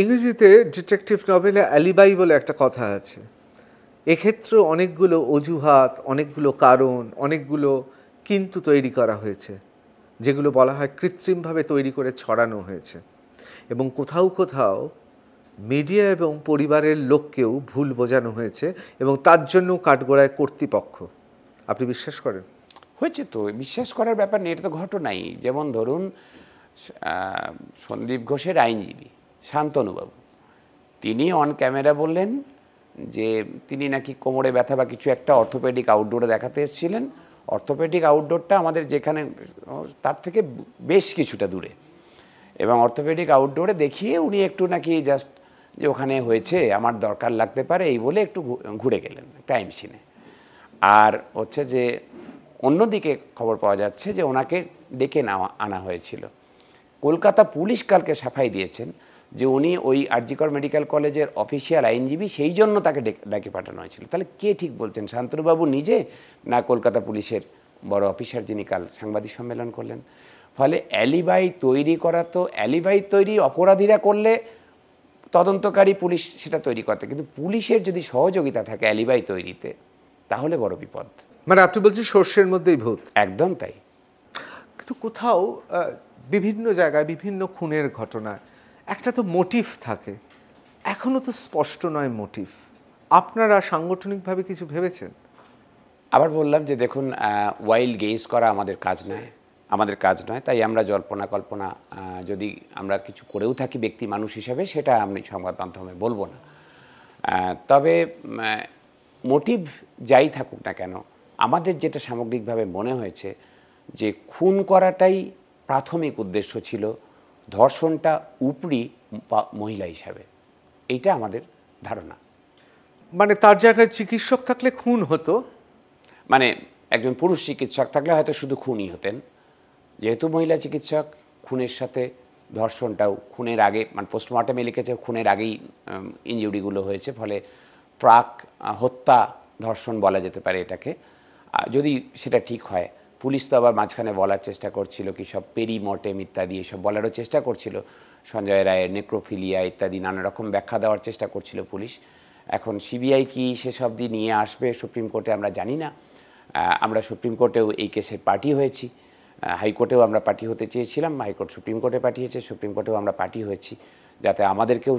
ইংরেজিতে detective নভেলে alibi বলে একটা কথা আছে। এক্ষেত্রে অনেকগুলো অজুহাত, অনেকগুলো কারণ, অনেকগুলো কিন্তু তৈরি করা হয়েছে, যেগুলো বলা হয় কৃত্রিমভাবে তৈরি করে ছড়ানো হয়েছে, এবং কোথাও কোথাও মিডিয়া এবং পরিবারের লোককেও ভুল বোঝানো হয়েছে, এবং তার জন্য কাঠগড়ায় কর্তৃপক্ষ। আপনি বিশ্বাস করেন? হয়েছে তো, বিশ্বাস করার ব্যাপার নেই, এটা তো ঘটনাই। যেমন ধরুন সন্দীপ ঘোষের আইনজীবী শান্তনুবাবু, তিনি অন ক্যামেরা বললেন যে তিনি নাকি কোমরে ব্যথা বা কিছু একটা অর্থোপেডিক আউটডোরে দেখাতে এসেছিলেন। অর্থোপেডিক আউটডোরটা আমাদের যেখানে, তার থেকে বেশ কিছুটা দূরে, এবং অর্থোপেডিক আউটডোরে দেখিয়ে উনি একটু নাকি জাস্ট যে ওখানে হয়েছে আমার দরকার লাগতে পারে এই বলে একটু ঘুরে গেলেন ক্রাইম সিনে। আর হচ্ছে যে অন্যদিকে খবর পাওয়া যাচ্ছে যে ওনাকে ডেকে আনা হয়েছিল। কলকাতা পুলিশ কালকে সাফাই দিয়েছেন যে উনি ওই আরজিকর মেডিকেল কলেজের অফিসিয়াল আইনজীবী, সেই জন্য তাকে ডেকে পাঠানো হয়েছিল। তাহলে কে ঠিক বলছেন, শান্তনুবাবু নিজে না কলকাতা পুলিশের বড় অফিসার যিনি কাল সাংবাদিক সম্মেলন করলেন? ফলে অ্যালিবাই তৈরি করা, তো অ্যালিবাই তৈরি অপরাধীরা করলে তদন্তকারী পুলিশ সেটা তৈরি করতে, কিন্তু পুলিশের যদি সহযোগিতা থাকে অ্যালিবাই তৈরিতে তাহলে বড় বিপদ। মানে আপনি বলছেন সর্ষের মধ্যেই ভূত? একদম তাই। কিন্তু কোথাও বিভিন্ন জায়গায় বিভিন্ন খুনের ঘটনায় একটা তো মোটিভ থাকে, এখনও তো স্পষ্ট নয় মোটিভ। আপনারা সাংগঠনিকভাবে কিছু ভেবেছেন? আবার বললাম যে দেখুন, ওয়াইল্ড গেজ করা আমাদের কাজ নয়, তাই আমরা জল্পনা কল্পনা যদি আমরা কিছু করেও থাকি ব্যক্তি মানুষ হিসাবে, সেটা আমি সংবাদ মাধ্যমে বলবো না। তবে মোটিভ যাই থাকুক না কেন, আমাদের যেটা সামগ্রিকভাবে মনে হয়েছে যে খুন করাটাই প্রাথমিক উদ্দেশ্য ছিল, ধর্ষণটা উপরি মহিলা হিসাবে, এইটা আমাদের ধারণা। মানে তার জায়গায় চিকিৎসক থাকলে খুন হতো? মানে একজন পুরুষ চিকিৎসক থাকলে হয়তো শুধু খুনই হতেন, যেহেতু মহিলা চিকিৎসক, খুনের সাথে ধর্ষণটাও খুনের আগে, মানে পোস্টমর্টমে লিখেছে খুনের আগেই ইনজুরিগুলো হয়েছে, ফলে প্রাক হত্যা ধর্ষণ বলা যেতে পারে এটাকে, যদি সেটা ঠিক হয়। পুলিশ তো আবার মাঝখানে বলার চেষ্টা করছিল কি সব পেরিমর্টেম ইত্যাদি এসব বলারও চেষ্টা করছিল, সঞ্জয় রায়ের নেক্রোফিলিয়া ইত্যাদি নানা রকম ব্যাখ্যা দেওয়ার চেষ্টা করছিল পুলিশ। এখন সিবিআই কি সেসব দিয়ে নিয়ে আসবে সুপ্রিম কোর্টে আমরা জানি না। আমরা সুপ্রিম কোর্টেও এই কেসের পার্টি হয়েছি, হাইকোর্টেও আমরা পার্টি হতে চেয়েছিলাম, হাইকোর্ট সুপ্রিম কোর্টে পাঠিয়েছে, সুপ্রিম কোর্টেও আমরা পার্টি হয়েছি, যাতে আমাদেরকেও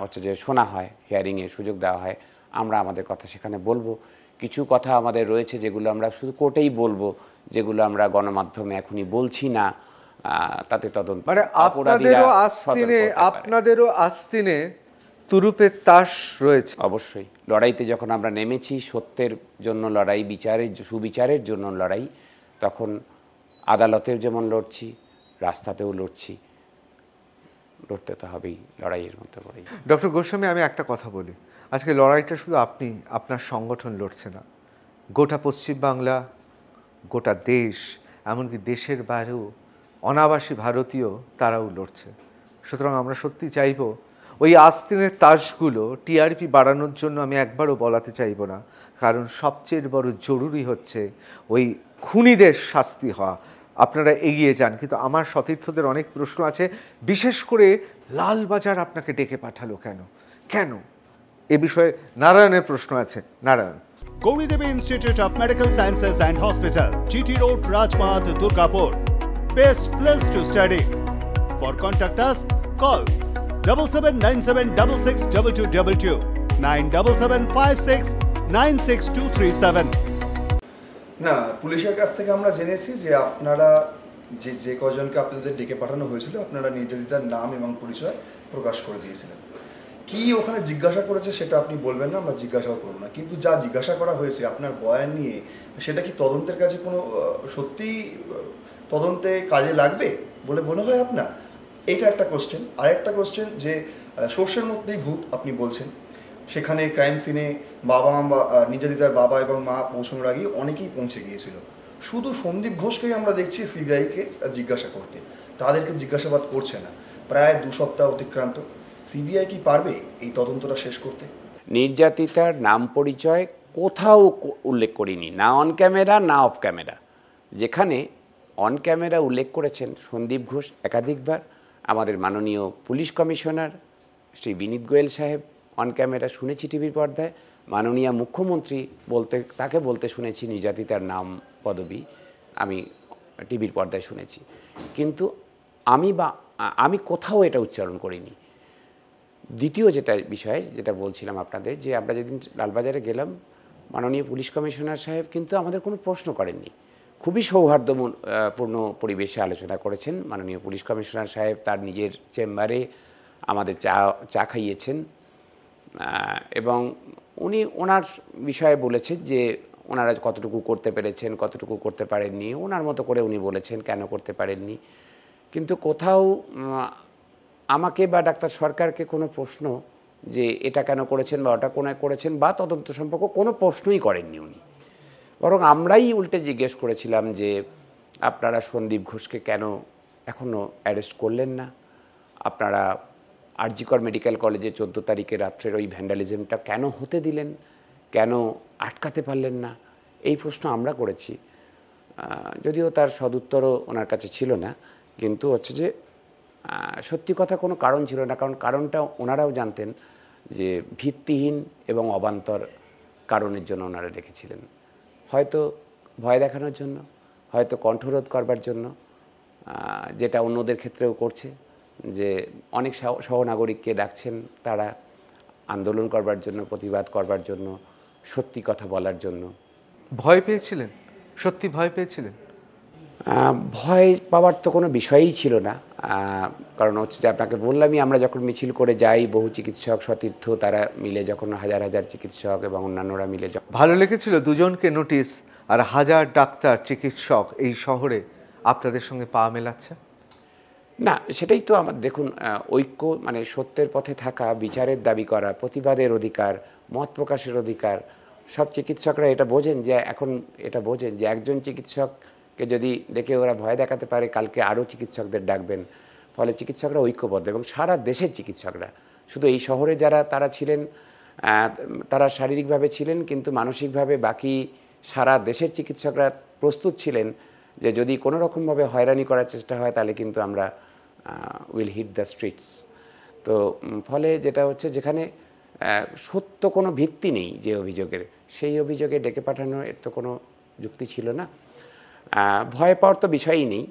হচ্ছে যে শোনা হয়, হিয়ারিংয়ের সুযোগ দেওয়া হয়, আমরা আমাদের কথা সেখানে বলবো। কিছু কথা আমাদের রয়েছে যেগুলো আমরা শুধু কোর্টেই বলবো, যেগুলো আমরা গণমাধ্যমে এখনই বলছি না, তাতে তদন্ত। মানে আপনাদেরও আস্তিনে তুরুপের তাস রয়েছে। অবশ্যই লড়াইতে যখন আমরা নেমেছি, সত্যের জন্য লড়াই, সুবিচারের জন্য লড়াই, তখন আদালতেও যেমন লড়ছি, রাস্তাতেও লড়ছি, লড়তে তো হবেই, লড়াইয়ের মধ্যে পড়েই। ডক্টর গোস্বামী, আমি একটা কথা বলি, আজকে লড়াইটা শুধু আপনি আপনার সংগঠন লড়ছে না, গোটা পশ্চিমবাংলা, গোটা দেশ, এমনকি দেশের বাইরেও অনাবাসী ভারতীয় তারাও লড়ছে। সুতরাং আমরা সত্যি চাইব ওই আস্তিনের তাসগুলো টিআরপি বাড়ানোর জন্য আমি একবারও বলাতে চাইব না, কারণ সবচেয়ে বড় জরুরি হচ্ছে ওই খুনিদের শাস্তি হওয়া। আপনারা এগিয়ে যান, কিন্তু আমার সতীর্থদের অনেক প্রশ্ন আছে, বিশেষ করে লালবাজার আপনাকে ডেকে পাঠালো কেন কেন এ বিষয়ে নারায়ণের প্রশ্ন আছে। Narayan. Gauridevi Institute of Medical Sciences and Hospital, GT Road, Rajpath, Durgapur. Best place to study. For contact us, call 7797662222, 9775696237. না, পুলিশের কাছ থেকে আমরা জেনেছি যে আপনারা যে কজনকে আপনাদের ডেকে পাঠানো হয়েছিল, আপনারা নির্যাতিতার নাম এবং পরিচয় প্রকাশ করে দিয়েছিলেন। কি ওখানে জিজ্ঞাসা করেছে সেটা আপনি বলবেন না, আমরা জিজ্ঞাসাও করব না, কিন্তু যা জিজ্ঞাসা করা হয়েছে আপনার বয়ান নিয়ে, সেটা কি তদন্তের কাছে কোনো সত্যিই তদন্তে কাজে লাগবে বলে মনে হয় আপনার? এইটা একটা কোশ্চেন। আরেকটা কোশ্চেন, যে সর্ষের মধ্যেই ভূত আপনি বলছেন, সেখানে ক্রাইম সিনে নির্যাতিতার বাবা এবং মা পৌঁছানোর আগেই অনেকেই পৌঁছে গিয়েছিল। শুধু সন্দীপ ঘোষকেই আমরা দেখছি সিবিআইকে জিজ্ঞাসা করতে, তাদেরকে জিজ্ঞাসাবাদ করছে না। প্রায় 2 সপ্তাহ অতিক্রান্ত, সিবিআই কি পারবে এই তদন্তটা শেষ করতে? নির্যাতিতার নাম পরিচয় কোথাও উল্লেখ করিনি, না অন ক্যামেরা না অফ ক্যামেরা। যেখানে অন ক্যামেরা উল্লেখ করেছেন সন্দীপ ঘোষ একাধিকবার, আমাদের মাননীয় পুলিশ কমিশনার শ্রী বিনীত গোয়েল সাহেব অন ক্যামেরা শুনেছি টিভির পর্দায়, মাননীয় মুখ্যমন্ত্রী তাকে বলতে শুনেছি নির্যাতিতার নাম পদবি আমি টিভির পর্দায় শুনেছি, কিন্তু আমি কোথাও এটা উচ্চারণ করিনি। দ্বিতীয় বিষয় যেটা বলছিলাম আপনাদের, যে আমরা যেদিন লালবাজারে গেলাম, মাননীয় পুলিশ কমিশনার সাহেব কিন্তু আমাদের কোনো প্রশ্ন করেননি, খুবই সৌহার্দ্যপূর্ণ পরিবেশে আলোচনা করেছেন। মাননীয় পুলিশ কমিশনার সাহেব তার নিজের চেম্বারে আমাদের চা খাইয়েছেন, এবং উনি ওনার বিষয়ে বলেছেন যে ওনারা কতটুকু করতে পেরেছেন, কতটুকু করতে পারেননি, ওনার মতো করে উনি বলেছেন কেন করতে পারেননি। কিন্তু কোথাও আমাকে বা ডাক্তার সরকারকে কোনো প্রশ্ন যে এটা কেন করেছেন বা ওটা কোন করেছেন বা তদন্ত সম্পর্ক কোনো প্রশ্নই করেননি উনি, বরং আমরাই উল্টে জিজ্ঞেস করেছিলাম যে আপনারা সন্দীপ ঘোষকে কেন এখনও অ্যারেস্ট করলেন না, আপনারা আরজিকর মেডিকেল কলেজে 14 তারিখে রাত্রের ওই ভ্যান্ডালিজমটা কেন হতে দিলেন, কেন আটকাতে পারলেন না, এই প্রশ্ন আমরা করেছি। যদিও তার সদুত্তরও ওনার কাছে ছিল না, কিন্তু হচ্ছে যে সত্যি কথা কোনো কারণ ছিল না, কারণ কারণটা ওনারাও জানতেন যে ভিত্তিহীন এবং অবান্তর কারণের জন্য ওনারা রেখেছিলেন। হয়তো ভয় দেখানোর জন্য, হয়তো কণ্ঠরোধ করবার জন্য, যেটা অন্যদের ক্ষেত্রেও করছে, যে অনেক সহনাগরিককে ডাকছেন তারা আন্দোলন করবার জন্য, প্রতিবাদ করবার জন্য, সত্যি কথা বলার জন্য। ভয় পেয়েছিলেন? সত্যি ভয় পেয়েছিলেন? ভয় পাওয়ার তো কোনো বিষয়ই ছিল না, কারণ হচ্ছে যে আপনাকে বললামই, আমরা যখন মিছিল করে যাই, বহু চিকিৎসক সতীর্থ তারা মিলে, যখন হাজার হাজার চিকিৎসক এবং অন্যান্যরা মিলে। ভালো লেগেছিল দুজনকে নোটিশ আর হাজার ডাক্তার চিকিৎসক এই শহরে আপনাদের সঙ্গে পা মেলাচ্ছে? না, সেটাই তো আমার, দেখুন, ঐক্য মানে সত্যের পথে থাকা, বিচারের দাবি করা, প্রতিবাদের অধিকার, মত প্রকাশের অধিকার, সব চিকিৎসকরা এটা বোঝেন যে এখন এটা বোঝেন যে একজন চিকিৎসককে যদি দেখে ওরা ভয় দেখাতে পারে, কালকে আরও চিকিৎসকদের ডাকবেন। ফলে চিকিৎসকরা ঐক্যবদ্ধ, এবং সারা দেশের চিকিৎসকরা, শুধু এই শহরে যারা তারা ছিলেন, তারা শারীরিকভাবে ছিলেন, কিন্তু মানসিকভাবে বাকি সারা দেশের চিকিৎসকরা প্রস্তুত ছিলেন যে যদি কোনো রকমভাবে হয়রানি করার চেষ্টা হয় তাহলে কিন্তু আমরা উইল হিট দ্য স্ট্রিটস। তো ফলে যেটা হচ্ছে, যেখানে সত্য কোনো ভিত্তি নেই যে অভিযোগের, সেই অভিযোগে ডেকে পাঠানোর এর তো কোনো যুক্তি ছিল না। ভয় পাওয়ার তো বিষয়ই নেই,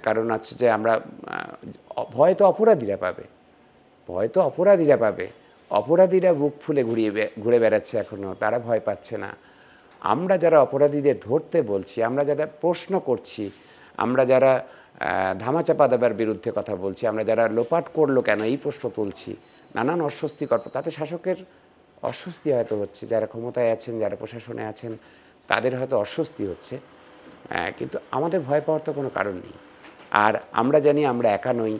কারণ হচ্ছে যে আমরা ভয় তো অপরাধীরা পাবে, ভয় তো অপরাধীরা পাবে, অপরাধীরা বুক ফুলে ঘুরে বেড়াচ্ছে এখনও, তারা ভয় পাচ্ছে না। আমরা যারা অপরাধীদের ধরতে বলছি, আমরা যারা প্রশ্ন করছি, আমরা যারা ধামাচাপা দেবার বিরুদ্ধে কথা বলছি, আমরা যারা লোপাট করলো কেন এই প্রশ্ন তুলছি, নানান অস্বস্তিকর, তাতে শাসকের অস্বস্তি হয়তো হচ্ছে, যারা ক্ষমতায় আছেন, যারা প্রশাসনে আছেন, তাদের হয়তো অস্বস্তি হচ্ছে, কিন্তু আমাদের ভয় পাওয়ার তো কোনো কারণ নেই। আর আমরা জানি আমরা একা নই,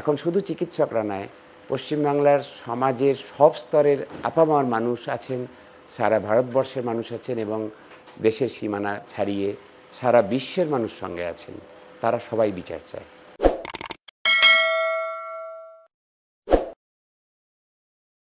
এখন শুধু চিকিৎসকরা নয়, পশ্চিমবাংলার সমাজের সব স্তরের আপামর মানুষ আছেন, সারা ভারতবর্ষের মানুষ আছেন, এবং দেশের সীমানা ছাড়িয়ে সারা বিশ্বের মানুষ সঙ্গে আছেন, তারা সবাই বিচার চায়।